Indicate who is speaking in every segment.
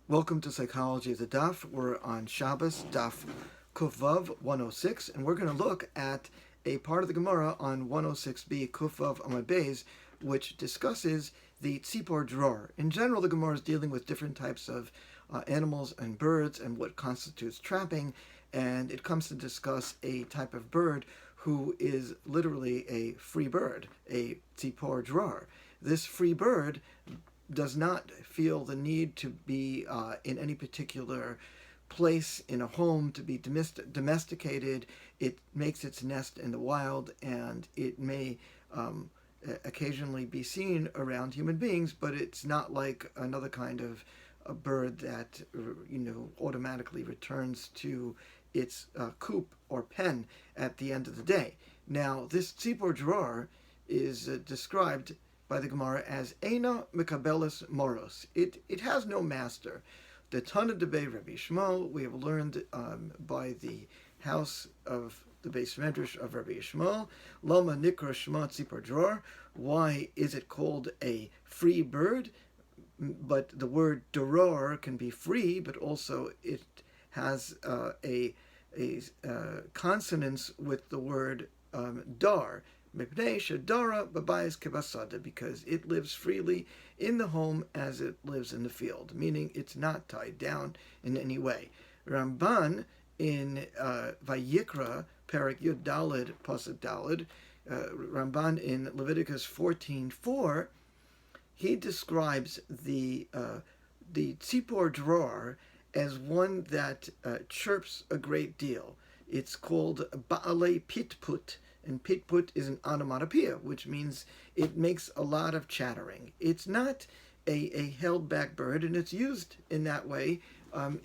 Speaker 1: Welcome to Psychology of the Daf. We're on Shabbos, Daf Kufvav 106, and we're going to look at a part of the Gemara on 106b Kufvav Amud Beis, which discusses the tzipor dror. In general, the Gemara is dealing with different types of animals and birds and what constitutes trapping, and it comes to discuss a type of bird who is literally a free bird, a tzipor dror. This free bird does not feel the need to be in any particular place in a home to be domesticated. It makes its nest in the wild, and it may occasionally be seen around human beings, but it's not like another kind of a bird that automatically returns to its coop or pen at the end of the day. Now, this tzipor dror is described by the Gemara as Eina Mekabelis Moros. It has no master. The Tana Debei Rabbi Shmuel, we have learned by the house of the Beis Medrash of Rabbi Shmuel, Lama Nikra Shema Tzipor Dror. Why is it called a free bird? But the word doror can be free, but also it has a consonance with the word dar. Because it lives freely in the home as it lives in the field, meaning it's not tied down in any way. Ramban in Vayikra, Perek Yud Daled, Pasuk Daled, Ramban in Leviticus 14:4, he describes the tzipor dror as one that chirps a great deal. It's called Ba'alei Pitput. And pitput is an onomatopoeia, which means it makes a lot of chattering. It's not a held-back bird, and it's used in that way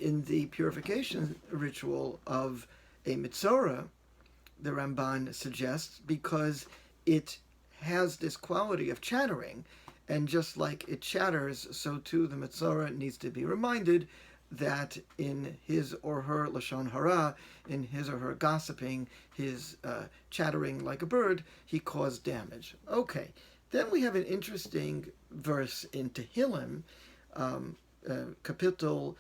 Speaker 1: in the purification ritual of a mitzora, the Ramban suggests, because it has this quality of chattering, and just like it chatters, so too the mitzora needs to be reminded that in his or her lashon hara, in his or her gossiping, his chattering like a bird, he caused damage. Okay, then we have an interesting verse in Tehillim, Kapitel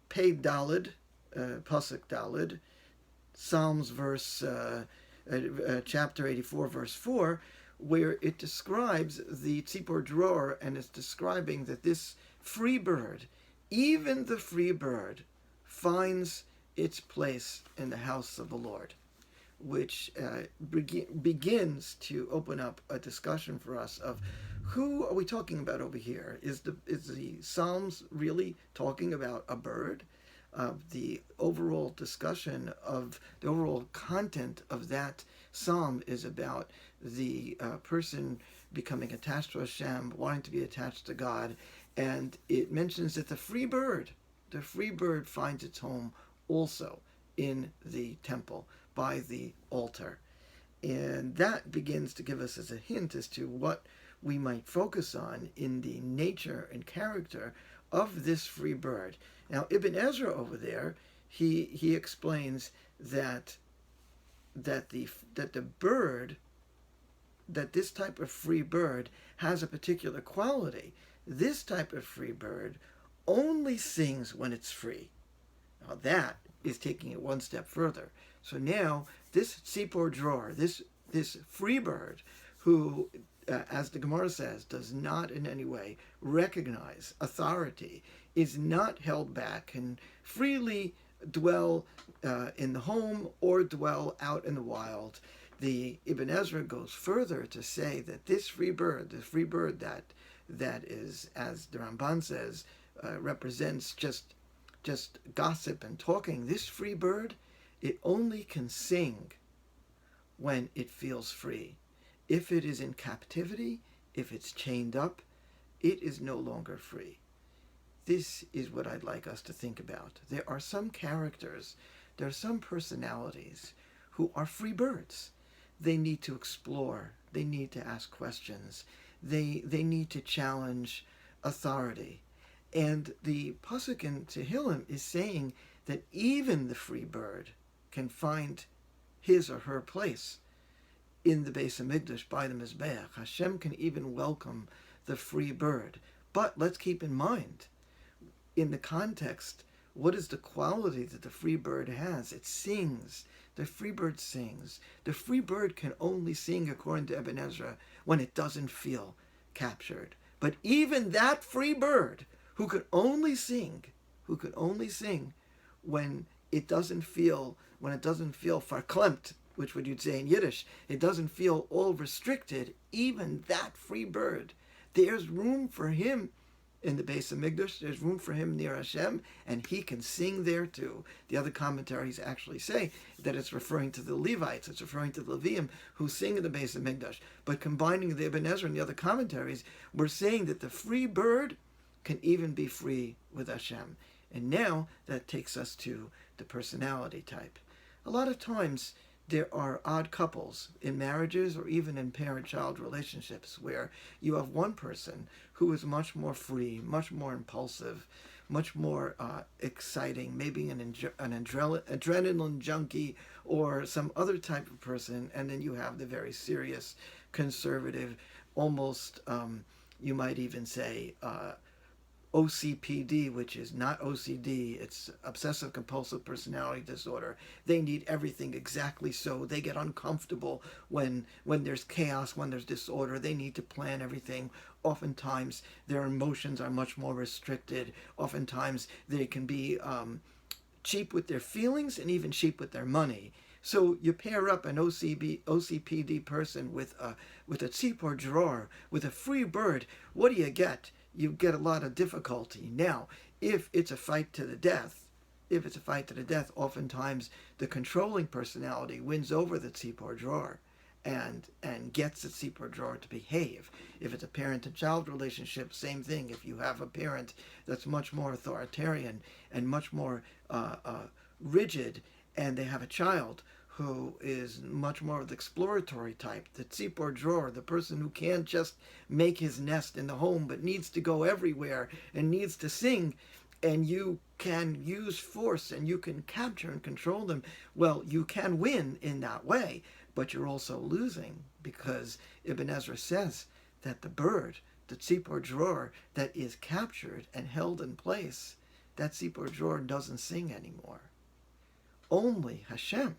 Speaker 1: Pei Daled, Pasuk Daled, Psalms verse, chapter 84, verse 4, where it describes the tzipor dror, and it's describing that this free bird, even the free bird, finds its place in the house of the Lord, which begins to open up a discussion for us of who are we talking about over here? Is the Psalms really talking about a bird? The overall discussion of the overall content of that psalm is about the person becoming attached to Hashem, wanting to be attached to God, and it mentions that the free bird finds its home also in the temple by the altar. And that begins to give us as a hint as to what we might focus on in the nature and character of this free bird. Now, Ibn Ezra over there, he explains that the bird, that this type of free bird has a particular quality. This type of free bird only sings when it's free. Now that is taking it one step further. So now this tzipor dror, this free bird, who, as the Gemara says, does not in any way recognize authority, is not held back, and freely dwell in the home or dwell out in the wild. The Ibn Ezra goes further to say that this free bird, that is, as the Ramban says, represents just gossip and talking. This free bird, it only can sing when it feels free. If it is in captivity, if it's chained up, it is no longer free. This is what I'd like us to think about. There are some characters, there are some personalities who are free birds. They need to explore, they need to ask questions, they need to challenge authority. And the Pasuk in Tehillim is saying that even the free bird can find his or her place in the Beis HaMikdash by the Mizbeach. Hashem can even welcome the free bird. But let's keep in mind, in the context, what is the quality that the free bird has? It sings. The free bird sings. The free bird can only sing, according to Ibn Ezra, when it doesn't feel captured. But even that free bird, who could only sing when it doesn't feel verklempt, which would you'd say in Yiddish, it doesn't feel all restricted, even that free bird, there's room for him in the Beis Hamikdash, there's room for him near Hashem, and he can sing there too. The other commentaries actually say that it's referring to the Levites, it's referring to the Leviim who sing in the Beis Hamikdash. But combining the Ibn Ezra and the other commentaries, we're saying that the free bird can even be free with Hashem. And now that takes us to the personality type. A lot of times there are odd couples in marriages or even in parent-child relationships where you have one person who is much more free, much more impulsive, much more exciting, maybe an adrenaline junkie or some other type of person, and then you have the very serious, conservative, almost, you might even say, OCPD, which is not OCD, it's obsessive compulsive personality disorder. They need everything exactly so. They get uncomfortable when there's chaos, when there's disorder. They need to plan everything. Oftentimes, their emotions are much more restricted. Oftentimes, they can be cheap with their feelings and even cheap with their money. So you pair up an OCPD person with a tzipor drawer, with a free bird. What do you get? You get a lot of difficulty. Now, if it's a fight to the death, oftentimes the controlling personality wins over the tzipor drawer and gets the tzipor drawer to behave. If it's a parent-to-child relationship, same thing. If you have a parent that's much more authoritarian and much more rigid, and they have a child who is much more of the exploratory type, the tzipor drawer, the person who can't just make his nest in the home but needs to go everywhere and needs to sing, and you can use force and you can capture and control them. Well, you can win in that way, but you're also losing, because Ibn Ezra says that the bird, the tzipor drawer that is captured and held in place, that tzipor drawer doesn't sing anymore. Only Hashem,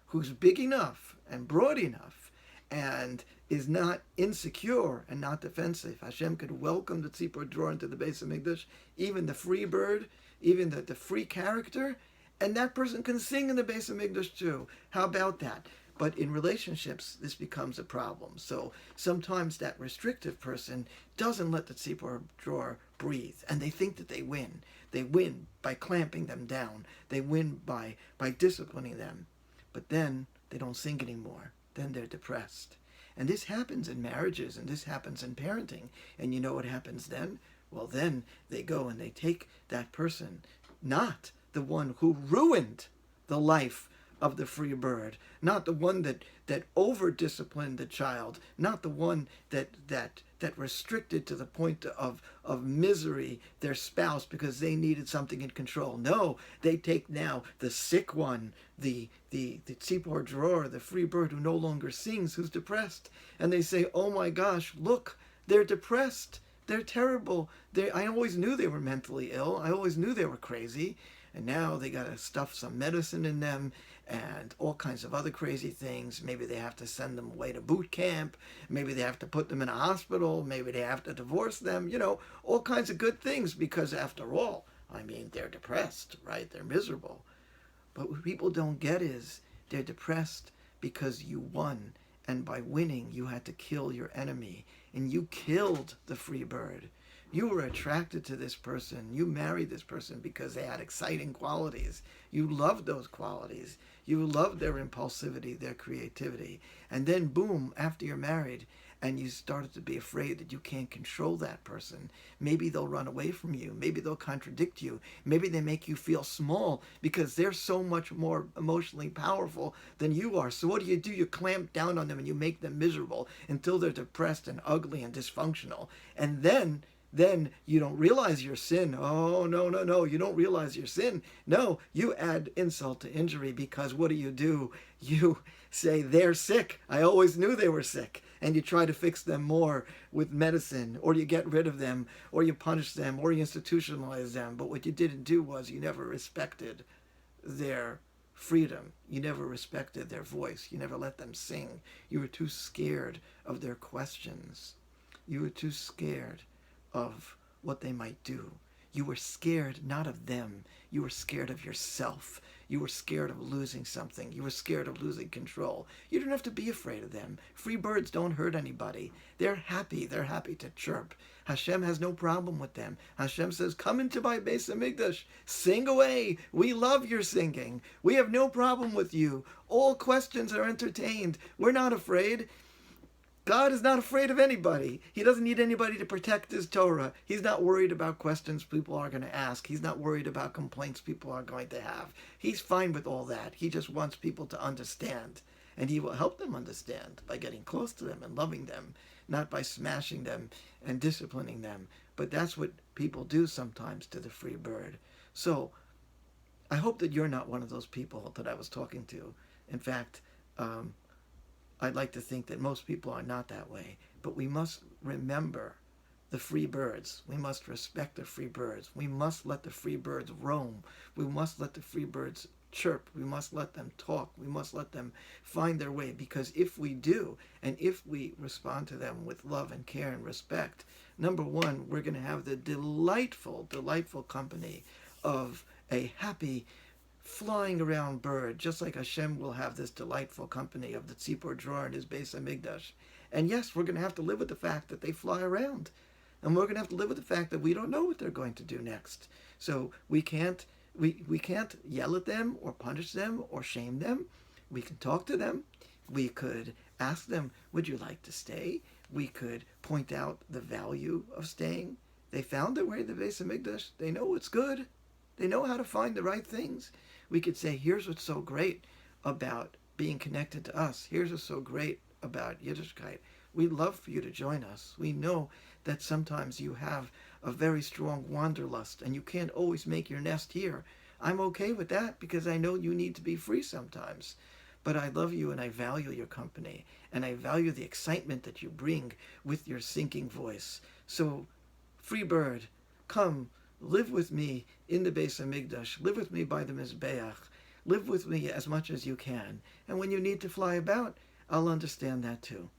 Speaker 1: who's big enough and broad enough and is not insecure and not defensive. Hashem could welcome the tzipor drawer into the Beis Hamikdash, even the free bird, even the free character, and that person can sing in the Beis Hamikdash too. How about that? But in relationships, this becomes a problem. So sometimes that restrictive person doesn't let the tzipor drawer breathe, and they think that they win. They win by clamping them down. They win by disciplining them. But then they don't sing anymore. Then they're depressed. And this happens in marriages, and this happens in parenting. And you know what happens then? Well, then they go and they take that person, not the one who ruined the life of the free bird, not the one that over-disciplined the child, not the one that restricted to the point of misery their spouse because they needed something in control. No, they take now the sick one, the tzipor drawer, the free bird who no longer sings, who's depressed. And they say, oh my gosh, look, they're depressed. They're terrible. I always knew they were mentally ill. I always knew they were crazy. And now they got to stuff some medicine in them and all kinds of other crazy things. Maybe they have to send them away to boot camp. Maybe they have to put them in a hospital. Maybe they have to divorce them. You know, all kinds of good things, because after all, I mean, they're depressed, right? They're miserable. But what people don't get is they're depressed because you won. And by winning, you had to kill your enemy. And you killed the free bird. You were attracted to this person. You married this person because they had exciting qualities. You loved those qualities. You loved their impulsivity, their creativity. And then, boom, after you're married, and you started to be afraid that you can't control that person. Maybe they'll run away from you. Maybe they'll contradict you. Maybe they make you feel small because they're so much more emotionally powerful than you are. So what do? You clamp down on them and you make them miserable until they're depressed and ugly and dysfunctional. And then then you don't realize your sin. Oh, no, no, no, you don't realize your sin. No, you add insult to injury, because what do? You say, they're sick. I always knew they were sick. And you try to fix them more with medicine, or you get rid of them, or you punish them, or you institutionalize them. But what you didn't do was you never respected their freedom. You never respected their voice. You never let them sing. You were too scared of their questions. You were too scared of what they might do. You were scared not of them. You were scared of yourself. You were scared of losing something. You were scared of losing control. You don't have to be afraid of them. Free birds don't hurt anybody. They're happy. They're happy to chirp. Hashem has no problem with them. Hashem says, come into my Beis Hamikdash. Sing away. We love your singing. We have no problem with you. All questions are entertained. We're not afraid. God is not afraid of anybody. He doesn't need anybody to protect his Torah. He's not worried about questions people are going to ask. He's not worried about complaints people are going to have. He's fine with all that. He just wants people to understand. And he will help them understand by getting close to them and loving them, not by smashing them and disciplining them. But that's what people do sometimes to the free bird. So I hope that you're not one of those people that I was talking to. In fact, I'd like to think that most people are not that way, but we must remember the free birds. We must respect the free birds. We must let the free birds roam. We must let the free birds chirp. We must let them talk. We must let them find their way, because if we do, and if we respond to them with love and care and respect, number one, we're going to have the delightful, delightful company of a happy, flying around bird, just like Hashem will have this delightful company of the tzipor drawer in his Beis Hamikdash. And yes, we're going to have to live with the fact that they fly around. And we're going to have to live with the fact that we don't know what they're going to do next. So we can't yell at them or punish them or shame them. We can talk to them. We could ask them, would you like to stay? We could point out the value of staying. They found their way to the Beis Hamikdash. They know what's good. They know how to find the right things. We could say, here's what's so great about being connected to us. Here's what's so great about Yiddishkeit. We'd love for you to join us. We know that sometimes you have a very strong wanderlust and you can't always make your nest here. I'm okay with that, because I know you need to be free sometimes. But I love you and I value your company, and I value the excitement that you bring with your sinking voice. So, free bird, come. Live with me in the Beis Hamikdash. Live with me by the Mizbeach. Live with me as much as you can. And when you need to fly about, I'll understand that too.